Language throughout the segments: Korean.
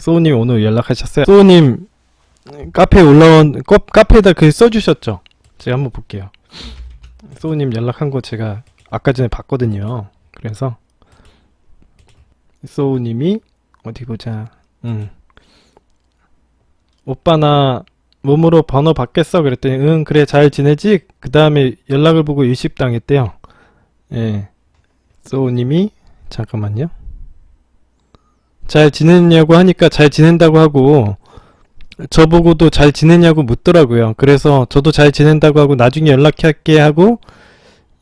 소우님 오늘 연락하셨어요. 소우님 카페에 올라온 카페에다 글 써주셨죠? 제가 한번 볼게요. 소우님 연락한 거 제가 아까 전에 봤거든요. 그래서 소우님이 어디 보자. 오빠 나 몸으로 번호 받겠어 그랬더니 응 그래 잘 지내지? 그 다음에 연락을 보고 일십당했대요. 예. 소우님이 잠깐만요. 잘 지냈냐고 하니까 잘 지낸다고 하고 저보고도 잘 지냈냐고 묻더라고요. 그래서 저도 잘 지낸다고 하고 나중에 연락할게 하고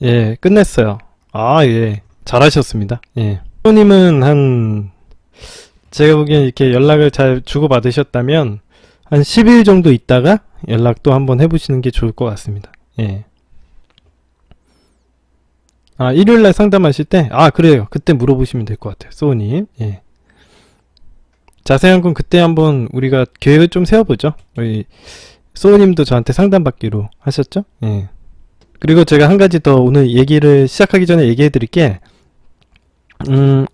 예 끝냈어요. 아 예 잘하셨습니다. 예. 소우님은 한 제가 보기엔 이렇게 연락을 잘 주고받으셨다면 한 10일 정도 있다가 연락도 한번 해보시는 게 좋을 것 같습니다. 예. 아 일요일날 상담하실 때 아 그래요 그때 물어보시면 될 것 같아요. 소우님. 예. 자세한 건 그때 한번 우리가 계획을 좀 세워보죠. 우리 소우님도 저한테 상담받기로 하셨죠? 예. 그리고 제가 한 가지 더 오늘 얘기를 시작하기 전에 얘기해 드릴게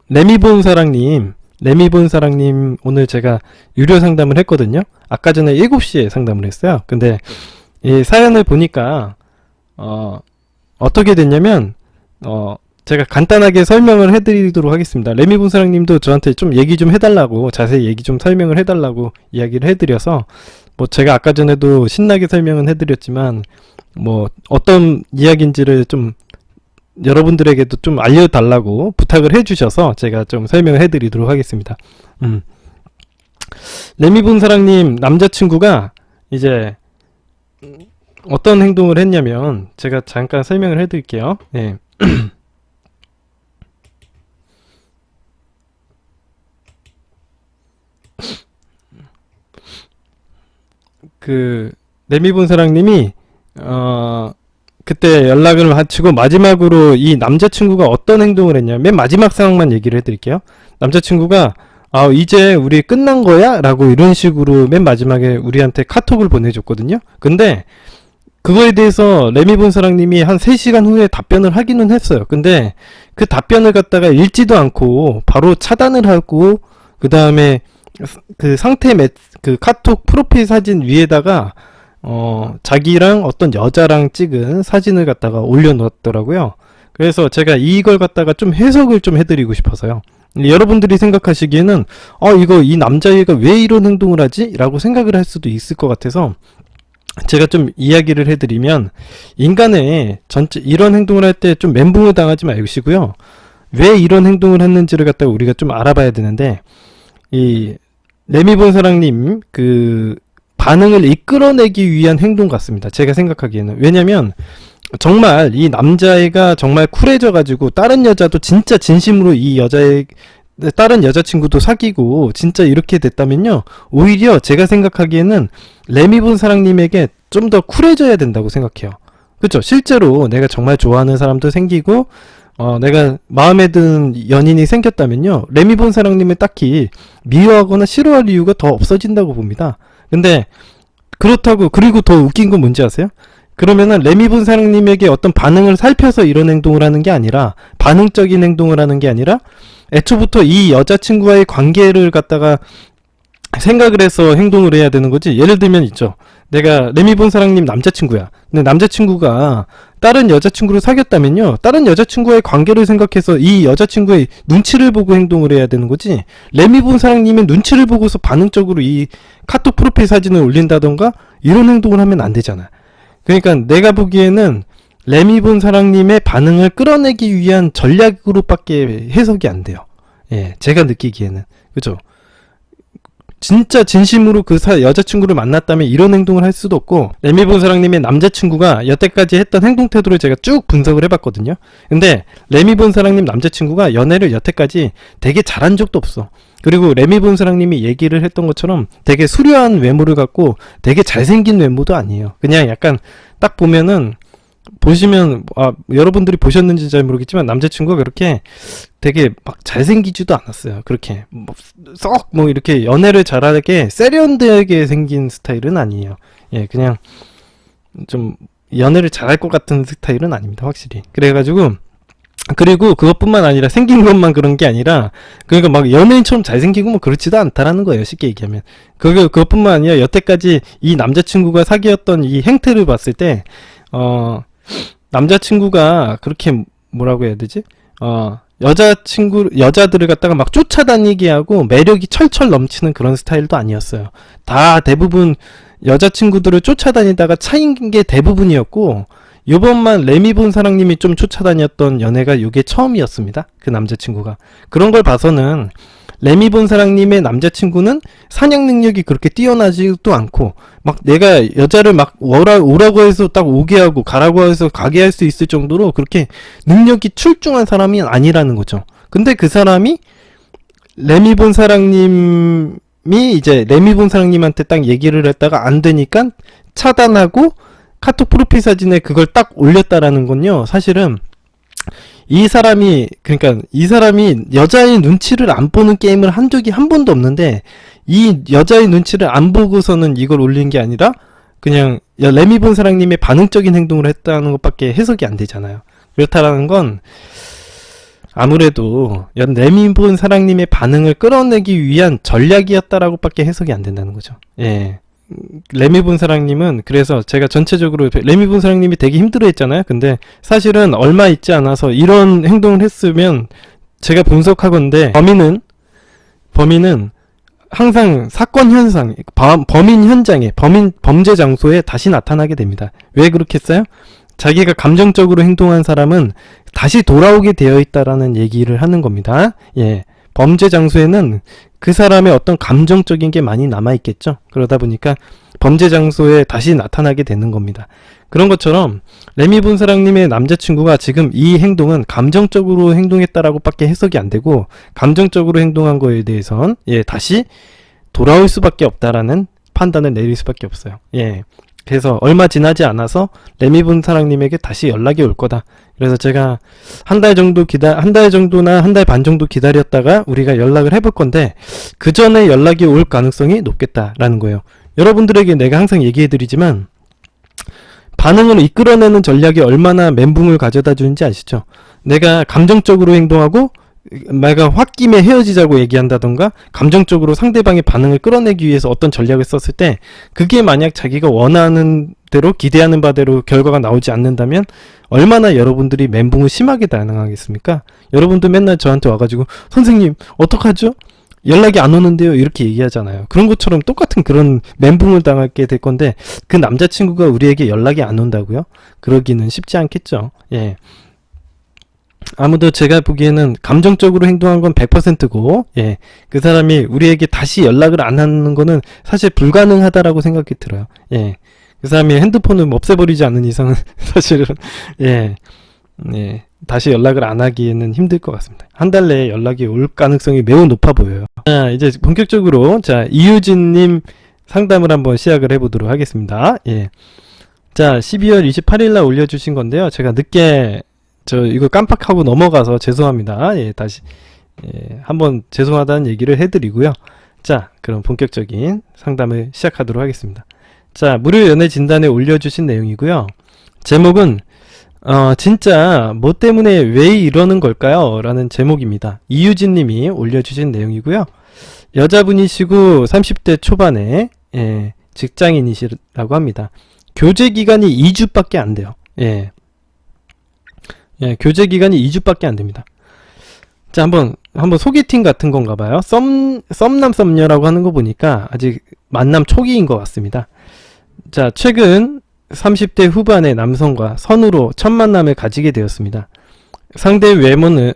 레미본사랑님 오늘 제가 유료 상담을 했거든요. 아까 전에 7시에 상담을 했어요. 근데 이 사연을 보니까 어떻게 됐냐면 제가 간단하게 설명을 해드리도록 하겠습니다. 레미본사랑님도 저한테 좀 얘기 좀 해달라고 자세히 얘기 좀 설명을 해달라고 이야기를 해드려서 뭐 제가 아까 전에도 신나게 설명은 해드렸지만 뭐 어떤 이야기인지를 좀 여러분들에게도 좀 알려달라고 부탁을 해주셔서 제가 좀 설명을 해드리도록 하겠습니다. 레미본사랑님 남자친구가 이제 어떤 행동을 했냐면 제가 잠깐 설명을 해드릴게요. 네. 그 레미본사랑님이 그때 연락을 마치고 마지막으로 이 남자친구가 어떤 행동을 했냐 맨 마지막 상황만 얘기를 해드릴게요. 남자친구가 이제 우리 끝난 거야? 라고 이런 식으로 맨 마지막에 우리한테 카톡을 보내줬거든요. 근데 그거에 대해서 레미본사랑님이 한 3시간 후에 답변을 하기는 했어요. 근데 그 답변을 갖다가 읽지도 않고 바로 차단을 하고 그 다음에 그 그 카톡 프로필 사진 위에다가 자기랑 어떤 여자랑 찍은 사진을 갖다가 올려놓았더라고요. 그래서 제가 이걸 갖다가 좀 해석을 좀 해드리고 싶어서요. 여러분들이 생각하시기에는 이거 이 남자애가 왜 이런 행동을 하지? 라고 생각을 할 수도 있을 것 같아서 제가 좀 이야기를 해드리면 인간의 전체 이런 행동을 할 때 좀 멘붕을 당하지 마시고요. 왜 이런 행동을 했는지를 갖다가 우리가 좀 알아봐야 되는데 이 레미본사랑님 그 반응을 이끌어내기 위한 행동 같습니다. 제가 생각하기에는. 왜냐면 정말 이 남자애가 정말 쿨해져 가지고 다른 여자도 진짜 진심으로 이 여자의 다른 여자친구도 사귀고 진짜 이렇게 됐다면요 오히려 제가 생각하기에는 레미본사랑님에게 좀 더 쿨해져야 된다고 생각해요. 그쵸? 실제로 내가 정말 좋아하는 사람도 생기고 내가 마음에 드는 연인이 생겼다면요 레미본사랑님을 딱히 미워하거나 싫어할 이유가 더 없어진다고 봅니다. 근데 그렇다고 그리고 더 웃긴 건 뭔지 아세요? 그러면은 레미본사랑님에게 어떤 반응을 살펴서 이런 행동을 하는 게 아니라 반응적인 행동을 하는 게 아니라 애초부터 이 여자친구와의 관계를 갖다가 생각을 해서 행동을 해야 되는 거지. 예를 들면 있죠. 내가 레미본사랑님 남자친구야. 근데 남자친구가 다른 여자친구를 사귀었다면요 다른 여자친구와의 관계를 생각해서 이 여자친구의 눈치를 보고 행동을 해야 되는 거지. 레미본사랑님의 눈치를 보고서 반응적으로 이 카톡 프로필 사진을 올린다던가 이런 행동을 하면 안 되잖아. 그러니까 내가 보기에는 레미본사랑님의 반응을 끌어내기 위한 전략으로밖에 해석이 안 돼요. 예, 제가 느끼기에는. 그죠? 진짜 진심으로 그 여자친구를 만났다면 이런 행동을 할 수도 없고 레미본사랑님의 남자친구가 여태까지 했던 행동 태도를 제가 쭉 분석을 해봤거든요. 근데 레미본사랑님 남자친구가 연애를 여태까지 되게 잘한 적도 없어. 그리고 레미본사랑님이 얘기를 했던 것처럼 되게 수려한 외모를 갖고 되게 잘생긴 외모도 아니에요. 그냥 약간 딱 보면은 보시면 여러분들이 보셨는지 잘 모르겠지만 남자친구가 그렇게 되게 막 잘생기지도 않았어요. 그렇게 썩 뭐 이렇게 연애를 잘하게 세련되게 생긴 스타일은 아니에요. 예, 그냥 좀 연애를 잘할 것 같은 스타일은 아닙니다. 확실히. 그래가지고 그리고 그것뿐만 아니라 생긴 것만 그런 게 아니라 그러니까 막 연예인처럼 잘생기고 뭐 그렇지도 않다라는 거예요. 쉽게 얘기하면. 그것뿐만 아니라 여태까지 이 남자친구가 사귀었던 이 행태를 봤을 때 남자친구가 그렇게 뭐라고 해야 되지? 여자들을 갖다가 막 쫓아다니게 하고 매력이 철철 넘치는 그런 스타일도 아니었어요. 다 대부분 여자친구들을 쫓아다니다가 차인 게 대부분이었고, 요번만 레미 본 사랑님이 좀 쫓아다녔던 연애가 요게 처음이었습니다. 그 남자친구가. 그런 걸 봐서는 레미 본 사랑님의 남자친구는 사냥 능력이 그렇게 뛰어나지도 않고 막 내가 여자를 막 오라고 해서 딱 오게 하고 가라고 해서 가게 할 수 있을 정도로 그렇게 능력이 출중한 사람이 아니라는 거죠. 근데 그 사람이 레미 본 사랑님이 이제 레미 본 사랑님한테 딱 얘기를 했다가 안 되니까 차단하고 카톡 프로필 사진에 그걸 딱 올렸다라는 건요. 사실은 이 사람이 여자의 눈치를 안 보는 게임을 한 적이 한 번도 없는데, 이 여자의 눈치를 안 보고서는 이걸 올린 게 아니라 그냥 레미 본 사랑님의 반응적인 행동을 했다는 것밖에 해석이 안 되잖아요. 그렇다라는 건 아무래도 레미 본 사랑님의 반응을 끌어내기 위한 전략이었다라고 밖에 해석이 안 된다는 거죠. 예. 레미 본 사랑님은, 그래서 제가 전체적으로 레미 본 사랑님이 되게 힘들어 했잖아요. 근데 사실은 얼마 있지 않아서 이런 행동을 했으면 제가 분석하건대 범인은 항상 사건 현상, 범인 현장에, 범죄 장소에 다시 나타나게 됩니다. 왜 그렇겠어요? 자기가 감정적으로 행동한 사람은 다시 돌아오게 되어 있다라는 얘기를 하는 겁니다. 예. 범죄 장소에는 그 사람의 어떤 감정적인 게 많이 남아있겠죠. 그러다 보니까 범죄 장소에 다시 나타나게 되는 겁니다. 그런 것처럼 레미 본 사랑님의 남자친구가 지금 이 행동은 감정적으로 행동했다라고 밖에 해석이 안 되고, 감정적으로 행동한 거에 대해선 다시 돌아올 수밖에 없다라는 판단을 내릴 수밖에 없어요. 예. 그래서 얼마 지나지 않아서 레미 본 사랑님에게 다시 연락이 올 거다. 그래서 제가 한 달 정도나 한 달 반 정도 기다렸다가 우리가 연락을 해볼 건데, 그 전에 연락이 올 가능성이 높겠다라는 거예요. 여러분들에게 내가 항상 얘기해드리지만, 반응을 이끌어내는 전략이 얼마나 멘붕을 가져다 주는지 아시죠? 내가 감정적으로 행동하고 내가 홧김에 헤어지자고 얘기한다던가, 감정적으로 상대방의 반응을 끌어내기 위해서 어떤 전략을 썼을 때 그게 만약 자기가 원하는 대로, 기대하는 바대로 결과가 나오지 않는다면 얼마나 여러분들이 멘붕을 심하게 당하겠습니까? 여러분도 맨날 저한테 와가지고 선생님 어떡하죠? 연락이 안 오는데요, 이렇게 얘기하잖아요. 그런 것처럼 똑같은 그런 멘붕을 당하게 될 건데, 그 남자친구가 우리에게 연락이 안 온다고요? 그러기는 쉽지 않겠죠. 예. 아무도 제가 보기에는 감정적으로 행동한 건 100%고, 예, 그 사람이 우리에게 다시 연락을 안 하는 거는 사실 불가능하다라고 생각이 들어요. 예, 그 사람이 핸드폰을 없애버리지 않는 이상은 사실은 다시 연락을 안 하기에는 힘들 것 같습니다. 한 달 내에 연락이 올 가능성이 매우 높아 보여요. 자, 이제 본격적으로 이유진님 상담을 한번 시작을 해보도록 하겠습니다. 예, 자, 12월 28일날 올려주신 건데요. 제가 늦게 이거 깜빡하고 넘어가서 죄송합니다. 예, 다시 한번 죄송하다는 얘기를 해드리고요. 자, 그럼 본격적인 상담을 시작하도록 하겠습니다. 자, 무료 연애 진단에 올려주신 내용이고요. 제목은 진짜 뭐 때문에 왜 이러는 걸까요? 라는 제목입니다. 이유진 님이 올려주신 내용이고요. 여자분이시고 30대 초반에 직장인이시라고 합니다. 교제 기간이 2주밖에 안 돼요. 예, 교제 기간이 2주밖에 안 됩니다. 자, 한번 소개팅 같은 건가 봐요. 썸남 썸녀라고 하는 거 보니까 아직 만남 초기인 것 같습니다. 자, 최근 30대 후반의 남성과 선후로 첫 만남을 가지게 되었습니다. 상대의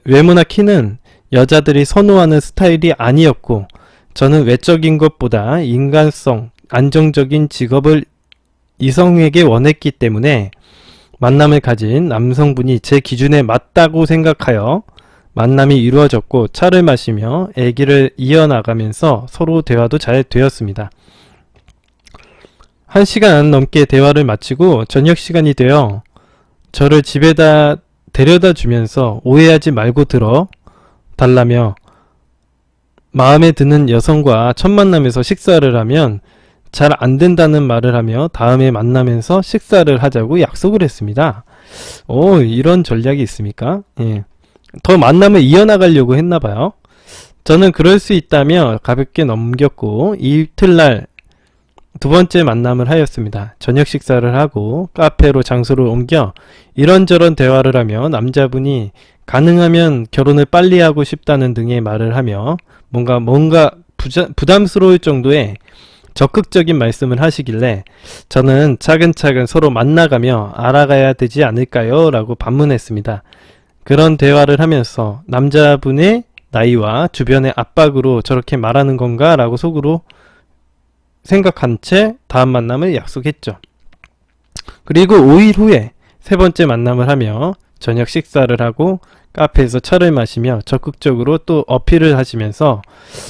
외모나 키는 여자들이 선호하는 스타일이 아니었고, 저는 외적인 것보다 인간성, 안정적인 직업을 이성에게 원했기 때문에 만남을 가진 남성분이 제 기준에 맞다고 생각하여 만남이 이루어졌고, 차를 마시며 얘기를 이어나가면서 서로 대화도 잘 되었습니다. 1시간 넘게 대화를 마치고 저녁 시간이 되어 저를 집에다 데려다 주면서 오해하지 말고 들어 달라며 마음에 드는 여성과 첫 만남에서 식사를 하면 잘 안 된다는 말을 하며 다음에 만나면서 식사를 하자고 약속을 했습니다. 이런 전략이 있습니까? 예. 더 만남을 이어나가려고 했나봐요. 저는 그럴 수 있다며 가볍게 넘겼고 이틀날 두 번째 만남을 하였습니다. 저녁 식사를 하고 카페로 장소를 옮겨 이런저런 대화를 하며 남자분이 가능하면 결혼을 빨리 하고 싶다는 등의 말을 하며 뭔가 부담스러울 정도의 적극적인 말씀을 하시길래 저는 차근차근 서로 만나가며 알아가야 되지 않을까요? 라고 반문했습니다. 그런 대화를 하면서 남자분의 나이와 주변의 압박으로 저렇게 말하는 건가? 라고 속으로 생각한 채 다음 만남을 약속했죠. 그리고 5일 후에 세 번째 만남을 하며 저녁 식사를 하고 카페에서 차를 마시며 적극적으로 또 어필을 하시면서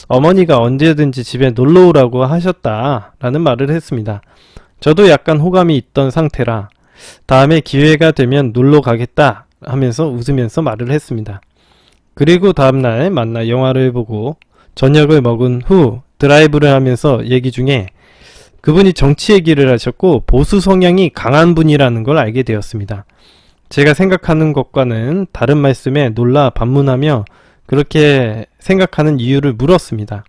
어머니가 언제든지 집에 놀러 오라고 하셨다라는 말을 했습니다. 저도 약간 호감이 있던 상태라 다음에 기회가 되면 놀러 가겠다 하면서 웃으면서 말을 했습니다. 그리고 다음날 만나 영화를 보고 저녁을 먹은 후 드라이브를 하면서 얘기 중에 그분이 정치 얘기를 하셨고 보수 성향이 강한 분이라는 걸 알게 되었습니다. 제가 생각하는 것과는 다른 말씀에 놀라 반문하며 그렇게 생각하는 이유를 물었습니다.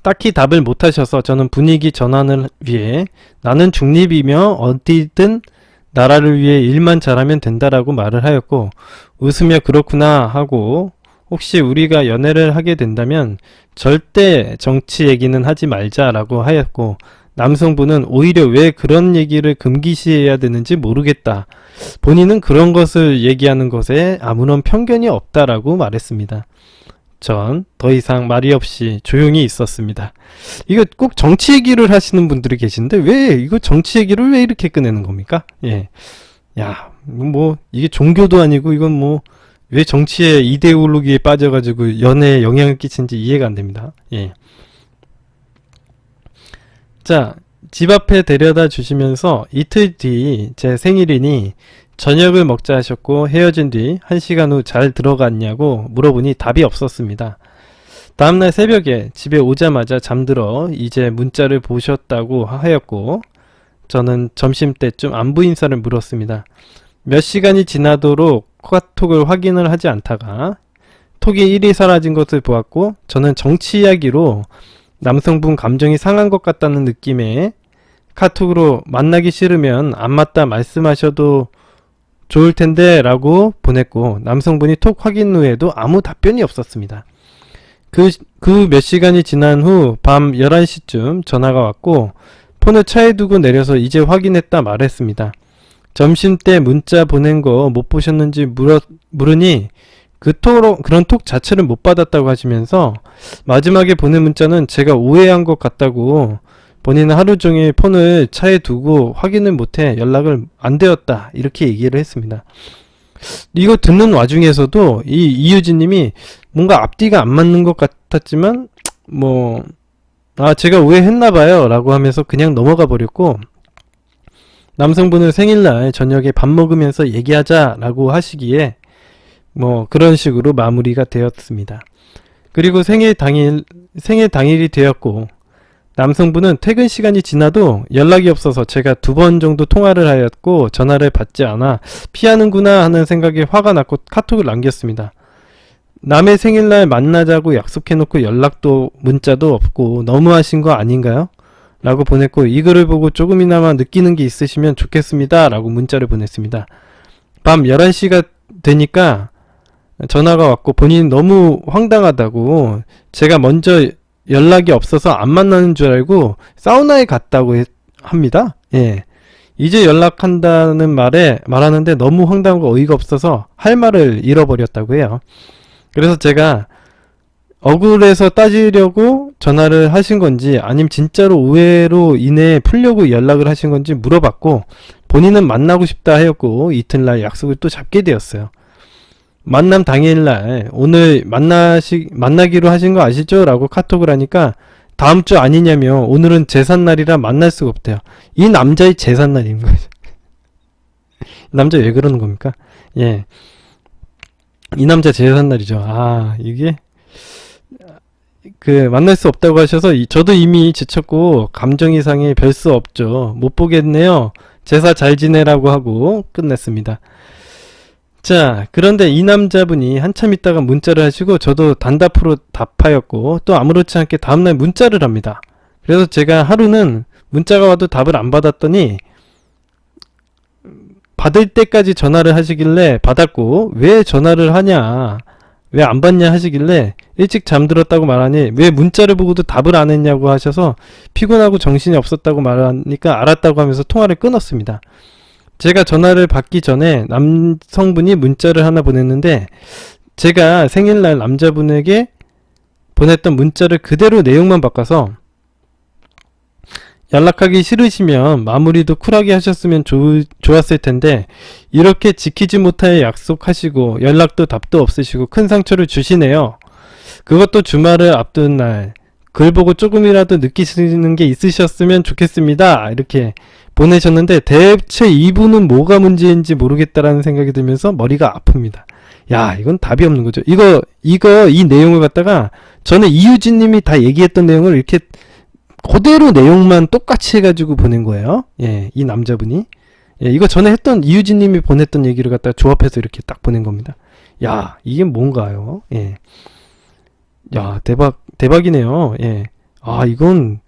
딱히 답을 못하셔서 저는 분위기 전환을 위해 나는 중립이며 어디든 나라를 위해 일만 잘하면 된다라고 말을 하였고 웃으며 그렇구나 하고 혹시 우리가 연애를 하게 된다면 절대 정치 얘기는 하지 말자라고 하였고 남성분은 오히려 왜 그런 얘기를 금기시해야 되는지 모르겠다. 본인은 그런 것을 얘기하는 것에 아무런 편견이 없다라고 말했습니다. 전 더 이상 말이 없이 조용히 있었습니다. 이거 꼭 정치 얘기를 하시는 분들이 계신데 왜 이거 정치 얘기를 왜 이렇게 꺼내는 겁니까? 예. 야, 뭐 이게 종교도 아니고 이건 뭐 왜 정치의 이데올로기에 빠져가지고 연애에 영향을 끼친지 이해가 안 됩니다. 예. 자, 집 앞에 데려다 주시면서 이틀 뒤 제 생일이니 저녁을 먹자 하셨고 헤어진 뒤 1시간 후 잘 들어갔냐고 물어보니 답이 없었습니다. 다음날 새벽에 집에 오자마자 잠들어 이제 문자를 보셨다고 하였고 저는 점심때쯤 안부 인사를 물었습니다. 몇 시간이 지나도록 카톡을 확인을 하지 않다가 톡이 일이 사라진 것을 보았고 저는 정치 이야기로 남성분 감정이 상한 것 같다는 느낌에 카톡으로 만나기 싫으면 안 맞다 말씀하셔도 좋을 텐데 라고 보냈고 남성분이 톡 확인 후에도 아무 답변이 없었습니다. 그 몇 시간이 지난 후 밤 11시쯤 전화가 왔고 폰을 차에 두고 내려서 이제 확인했다 말했습니다. 점심때 문자 보낸 거 못 보셨는지 물으니 그런 톡 자체를 못 받았다고 하시면서 마지막에 보낸 문자는 제가 오해한 것 같다고 본인은 하루 종일 폰을 차에 두고 확인을 못해 연락을 안 되었다 이렇게 얘기를 했습니다. 이거 듣는 와중에서도 이 이유진님이 뭔가 앞뒤가 안 맞는 것 같았지만 제가 오해했나봐요 라고 하면서 그냥 넘어가 버렸고 남성분은 생일날 저녁에 밥 먹으면서 얘기하자 라고 하시기에 그런 식으로 마무리가 되었습니다. 그리고 생일 당일이 되었고 남성분은 퇴근 시간이 지나도 연락이 없어서 제가 2번 정도 통화를 하였고 전화를 받지 않아 피하는구나 하는 생각에 화가 났고 카톡을 남겼습니다. 남의 생일날 만나자고 약속해놓고 연락도 문자도 없고 너무하신 거 아닌가요? 라고 보냈고 이 글을 보고 조금이나마 느끼는 게 있으시면 좋겠습니다 라고 문자를 보냈습니다. 밤 11시가 되니까 전화가 왔고 본인이 너무 황당하다고 제가 먼저 연락이 없어서 안 만나는 줄 알고 사우나에 갔다고 합니다. 예. 이제 연락한다는 말하는데 너무 황당하고 어이가 없어서 할 말을 잃어버렸다고 해요. 그래서 제가 억울해서 따지려고 전화를 하신 건지 아니면 진짜로 오해로 인해 풀려고 연락을 하신 건지 물어봤고 본인은 만나고 싶다 하였고 이튿날 약속을 또 잡게 되었어요. 만남 당일날 오늘 만나기로 하신 거 아시죠? 라고 카톡을 하니까 다음 주 아니냐며 오늘은 제삿날이라 만날 수가 없대요. 이 남자의 제삿날인 거죠. 남자 왜 그러는 겁니까? 예. 이 남자 제삿날이죠. 이게 만날 수 없다고 하셔서 저도 이미 지쳤고 감정 이상에 별 수 없죠. 못 보겠네요. 제사 잘 지내라고 하고 끝냈습니다. 자, 그런데 이 남자분이 한참 있다가 문자를 하시고 저도 단답으로 답하였고 또 아무렇지 않게 다음날 문자를 합니다. 그래서 제가 하루는 문자가 와도 답을 안 받았더니 받을 때까지 전화를 하시길래 받았고, 왜 전화를 하냐, 왜 안 받냐 하시길래 일찍 잠들었다고 말하니 왜 문자를 보고도 답을 안 했냐고 하셔서 피곤하고 정신이 없었다고 말하니까 알았다고 하면서 통화를 끊었습니다. 제가 전화를 받기 전에 남성분이 문자를 하나 보냈는데 제가 생일날 남자분에게 보냈던 문자를 그대로 내용만 바꿔서 연락하기 싫으시면 마무리도 쿨하게 하셨으면 좋았을 텐데 이렇게 지키지 못하여 약속하시고 연락도 답도 없으시고 큰 상처를 주시네요. 그것도 주말을 앞둔 날. 글 보고 조금이라도 느끼시는 게 있으셨으면 좋겠습니다. 이렇게 보내셨는데 대체 이분은 뭐가 문제인지 모르겠다라는 생각이 들면서 머리가 아픕니다. 야, 이건 답이 없는 거죠. 이 내용을 갖다가 전에 이유진님이 다 얘기했던 내용을 이렇게 그대로 내용만 똑같이 해가지고 보낸 거예요. 예, 이 남자분이. 예, 이거 전에 했던 이유진님이 보냈던 얘기를 갖다가 조합해서 이렇게 딱 보낸 겁니다. 야, 이게 뭔가요? 예. 야, 대박이네요. 예. 아, 이건,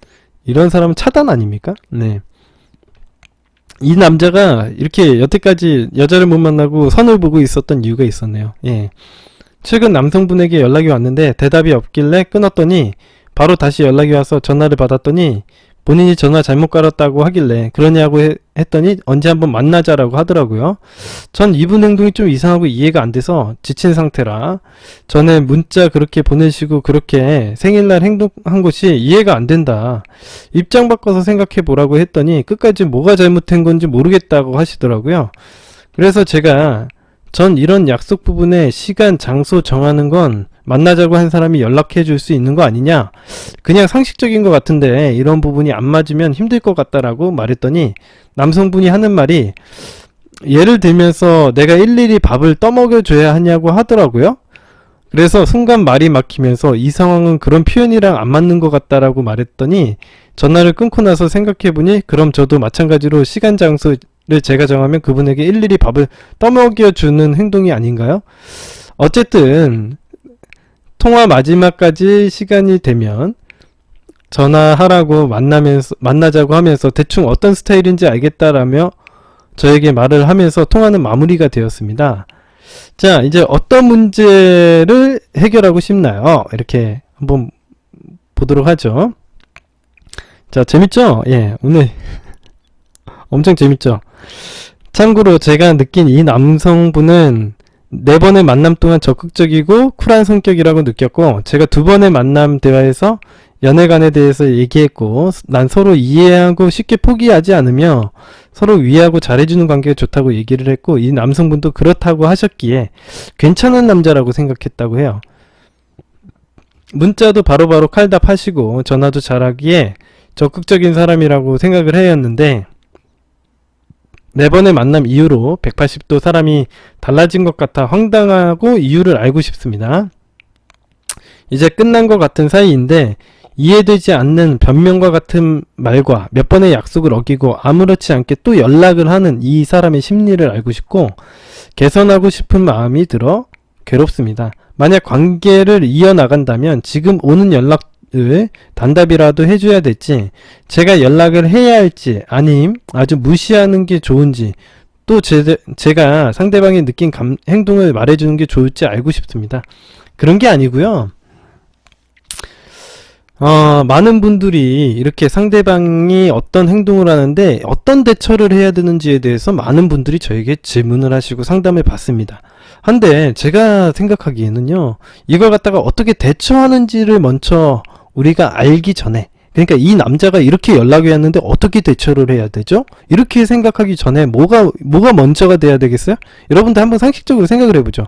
이런 사람은 차단 아닙니까? 네. 이 남자가 이렇게 여태까지 여자를 못 만나고 선을 보고 있었던 이유가 있었네요. 예. 최근 남성분에게 연락이 왔는데 대답이 없길래 끊었더니 바로 다시 연락이 와서 전화를 받았더니 본인이 전화 잘못 걸었다고 하길래 그러냐고 했더니 언제 한번 만나자라고 하더라고요. 전 이분 행동이 좀 이상하고 이해가 안 돼서 지친 상태라 전에 문자 그렇게 보내시고 그렇게 생일날 행동한 것이 이해가 안 된다. 입장 바꿔서 생각해 보라고 했더니 끝까지 뭐가 잘못된 건지 모르겠다고 하시더라고요. 그래서 제가 전 이런 약속 부분에 시간, 장소 정하는 건 만나자고 한 사람이 연락해 줄 수 있는 거 아니냐? 그냥 상식적인 것 같은데 이런 부분이 안 맞으면 힘들 것 같다라고 말했더니 남성분이 하는 말이 예를 들면서 내가 일일이 밥을 떠먹여 줘야 하냐고 하더라고요. 그래서 순간 말이 막히면서 이 상황은 그런 표현이랑 안 맞는 것 같다라고 말했더니 전화를 끊고 나서 생각해보니 그럼 저도 마찬가지로 시간, 장소를 제가 정하면 그분에게 일일이 밥을 떠먹여 주는 행동이 아닌가요? 어쨌든 통화 마지막까지 시간이 되면 전화하라고 만나자고 하면서 대충 어떤 스타일인지 알겠다라며 저에게 말을 하면서 통화는 마무리가 되었습니다. 자, 이제 어떤 문제를 해결하고 싶나요? 이렇게 한번 보도록 하죠. 자, 재밌죠? 예, 오늘 엄청 재밌죠? 참고로 제가 느낀 이 남성분은 4번의 만남 동안 적극적이고 쿨한 성격이라고 느꼈고 제가 2번의 만남 대화에서 연애관에 대해서 얘기했고 난 서로 이해하고 쉽게 포기하지 않으며 서로 위하고 잘해주는 관계가 좋다고 얘기를 했고 이 남성분도 그렇다고 하셨기에 괜찮은 남자라고 생각했다고 해요. 문자도 바로바로 칼답하시고 전화도 잘하기에 적극적인 사람이라고 생각을 해였는데 4번의 만남 이후로 180도 사람이 달라진 것 같아 황당하고 이유를 알고 싶습니다. 이제 끝난 것 같은 사이인데 이해되지 않는 변명과 같은 말과 몇 번의 약속을 어기고 아무렇지 않게 또 연락을 하는 이 사람의 심리를 알고 싶고 개선하고 싶은 마음이 들어 괴롭습니다. 만약 관계를 이어나간다면 지금 오는 연락을 단답이라도 해줘야 될지 제가 연락을 해야 할지 아님 아주 무시하는 게 좋은지 또 제가 상대방이 느낀 행동을 말해주는 게 좋을지 알고 싶습니다. 그런 게 아니고요. 많은 분들이 이렇게 상대방이 어떤 행동을 하는데 어떤 대처를 해야 되는지에 대해서 많은 분들이 저에게 질문을 하시고 상담을 받습니다. 한데 제가 생각하기에는요, 이걸 갖다가 어떻게 대처하는지를 먼저 우리가 알기 전에, 그러니까 이 남자가 이렇게 연락이 왔는데 어떻게 대처를 해야 되죠? 이렇게 생각하기 전에 뭐가 먼저가 돼야 되겠어요? 여러분들 한번 상식적으로 생각을 해보죠.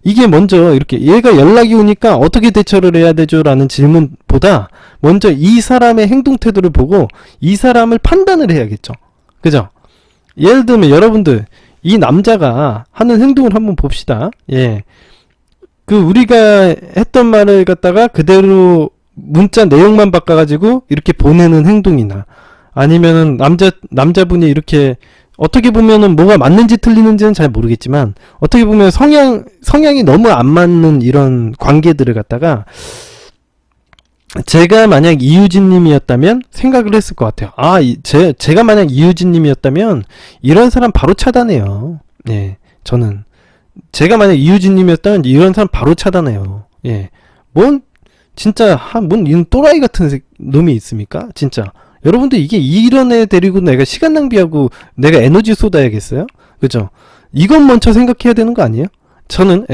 이게 먼저 이렇게 얘가 연락이 오니까 어떻게 대처를 해야 되죠? 라는 질문보다 먼저 이 사람의 행동 태도를 보고 이 사람을 판단을 해야겠죠. 그죠? 예를 들면 여러분들 이 남자가 하는 행동을 한번 봅시다. 예. 우리가 했던 말을 갖다가 그대로 문자 내용만 바꿔가지고 이렇게 보내는 행동이나 아니면은 남자분이 이렇게 어떻게 보면은 뭐가 맞는지 틀리는지는 잘 모르겠지만 어떻게 보면 성향이 너무 안 맞는 이런 관계들을 갖다가 제가 만약 이유진님이었다면 생각을 했을 것 같아요. 제가 만약 이유진님이었다면 이런 사람 바로 차단해요. 예, 저는 제가 만약 이유진님이었다면 이런 사람 바로 차단해요. 예, 진짜 이런 또라이 같은 놈이 있습니까? 진짜. 여러분들 이게 이런 애 데리고 내가 시간 낭비하고 내가 에너지 쏟아야겠어요? 그죠? 이건 먼저 생각해야 되는 거 아니에요? 저는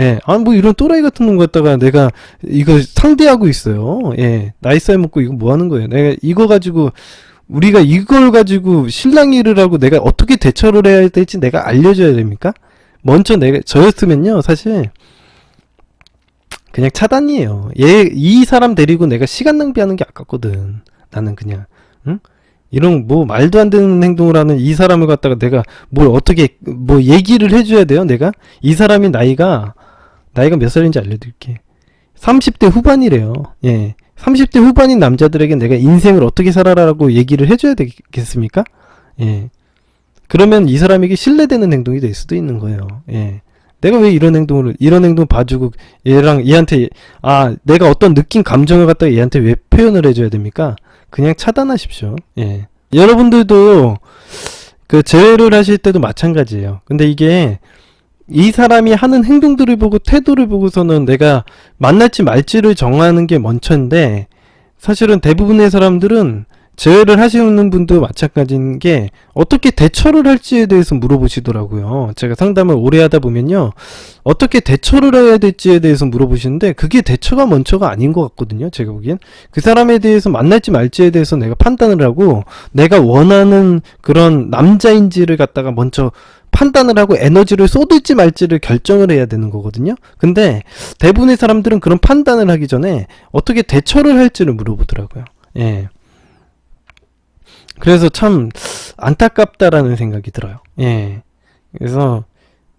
이런 또라이 같은 놈 갖다가 내가 이거 상대하고 있어요. 예, 나이 싸이 먹고 이거 뭐 하는 거예요? 내가 이거 가지고 우리가 이걸 가지고 실랑이를 하고 내가 어떻게 대처를 해야 될지 내가 알려줘야 됩니까? 먼저 저였으면요 사실 그냥 차단이에요. 이 사람 데리고 내가 시간 낭비하는 게 아깝거든. 나는 그냥 이런 말도 안 되는 행동을 하는 이 사람을 갖다가 내가 어떻게 얘기를 해줘야 돼요. 내가 이 사람이 나이가 몇 살인지 알려드릴게. 30대 후반이래요. 예, 30대 후반인 남자들에게 내가 인생을 어떻게 살아라라고 얘기를 해줘야 되겠습니까? 예, 그러면 이 사람에게 신뢰되는 행동이 될 수도 있는 거예요. 예, 내가 왜 이런 행동 봐주고 얘한테 내가 어떤 느낀 감정을 갖다가 얘한테 왜 표현을 해줘야 됩니까? 그냥 차단하십시오. 예. 여러분들도 그 제외를 하실 때도 마찬가지예요. 근데 이게 이 사람이 하는 행동들을 보고 태도를 보고서는 내가 만날지 말지를 정하는 게 먼저인데 사실은 대부분의 사람들은 제외를 하시는 분도 마찬가지인 게 어떻게 대처를 할지에 대해서 물어보시더라고요. 제가 상담을 오래 하다 보면요. 어떻게 대처를 해야 될지에 대해서 물어보시는데 그게 대처가 먼저가 아닌 것 같거든요. 제가 보기엔. 그 사람에 대해서 만날지 말지에 대해서 내가 판단을 하고 내가 원하는 그런 남자인지를 갖다가 먼저 판단을 하고 에너지를 쏟을지 말지를 결정을 해야 되는 거거든요. 근데 대부분의 사람들은 그런 판단을 하기 전에 어떻게 대처를 할지를 물어보더라고요. 예. 그래서 참 안타깝다라는 생각이 들어요. 예. 그래서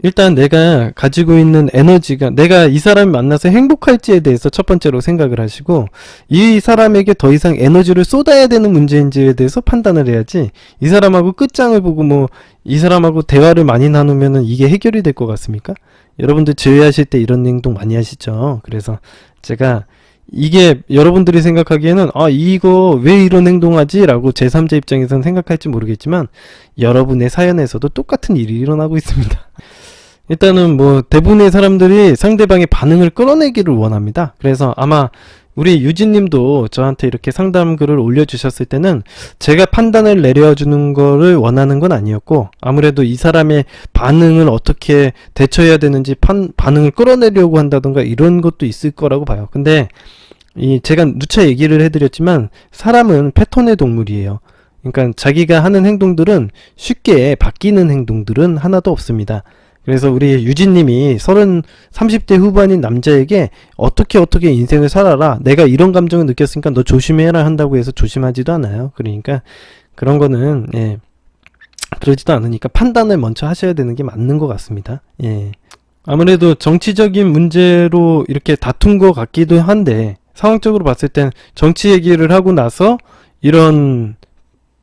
일단 내가 가지고 있는 에너지가 내가 이 사람을 만나서 행복할지에 대해서 첫 번째로 생각을 하시고 이 사람에게 더 이상 에너지를 쏟아야 되는 문제인지에 대해서 판단을 해야지 이 사람하고 끝장을 보고 이 사람하고 대화를 많이 나누면은 이게 해결이 될 것 같습니까? 여러분들 제외하실 때 이런 행동 많이 하시죠? 그래서 제가 이게 여러분들이 생각하기에는 이거 왜 이런 행동하지? 라고 제3자 입장에서는 생각할지 모르겠지만 여러분의 사연에서도 똑같은 일이 일어나고 있습니다. 일단은 대부분의 사람들이 상대방의 반응을 끌어내기를 원합니다. 그래서 아마 우리 유진님도 저한테 이렇게 상담 글을 올려주셨을 때는 제가 판단을 내려주는 거를 원하는 건 아니었고 아무래도 이 사람의 반응을 어떻게 대처해야 되는지 반응을 끌어내려고 한다던가 이런 것도 있을 거라고 봐요. 근데 제가 누차 얘기를 해드렸지만 사람은 패턴의 동물이에요. 그러니까 자기가 하는 행동들은 쉽게 바뀌는 행동들은 하나도 없습니다. 그래서 우리 유진님이 30대 후반인 남자에게 어떻게 인생을 살아라. 내가 이런 감정을 느꼈으니까 너 조심해라 한다고 해서 조심하지도 않아요. 그러니까 그런 거는 그러지도 않으니까 판단을 먼저 하셔야 되는 게 맞는 것 같습니다. 예. 아무래도 정치적인 문제로 이렇게 다툰 것 같기도 한데 상황적으로 봤을 땐 정치 얘기를 하고 나서 이런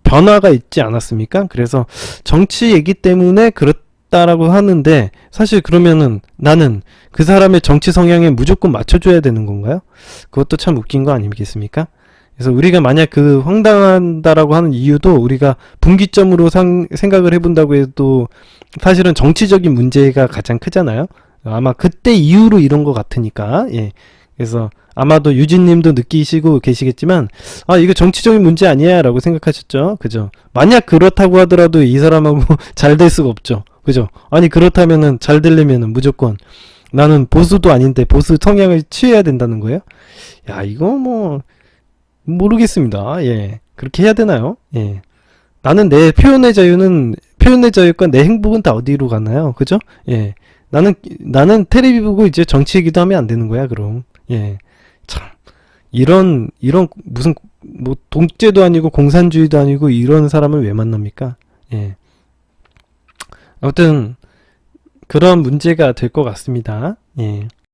변화가 있지 않았습니까? 그래서 정치 얘기 때문에 그렇다라고 하는데 사실 그러면은 나는 그 사람의 정치 성향에 무조건 맞춰줘야 되는 건가요? 그것도 참 웃긴 거 아니겠습니까? 그래서 우리가 만약 그 황당하다라고 하는 이유도 우리가 분기점으로 생각을 해본다고 해도 사실은 정치적인 문제가 가장 크잖아요. 아마 그때 이후로 이런 것 같으니까. 예. 그래서 아마도 유진님도 느끼시고 계시겠지만 이거 정치적인 문제 아니야 라고 생각하셨죠. 그죠? 만약 그렇다고 하더라도 이 사람하고 잘 될 수가 없죠. 그죠? 아니 그렇다면은 잘 되려면은 무조건 나는 보수도 아닌데 보수 성향을 취해야 된다는 거예요? 야 이거 모르겠습니다. 예. 그렇게 해야 되나요? 예. 나는 내 표현의 자유과 내 행복은 다 어디로 가나요? 그죠? 예. 나는 테레비 보고 이제 정치 얘기도 하면 안 되는 거야, 그럼. 예. 참. 이런 무슨, 독재도 아니고 공산주의도 아니고 이런 사람을 왜 만납니까? 예. 아무튼, 그런 문제가 될 것 같습니다. 예.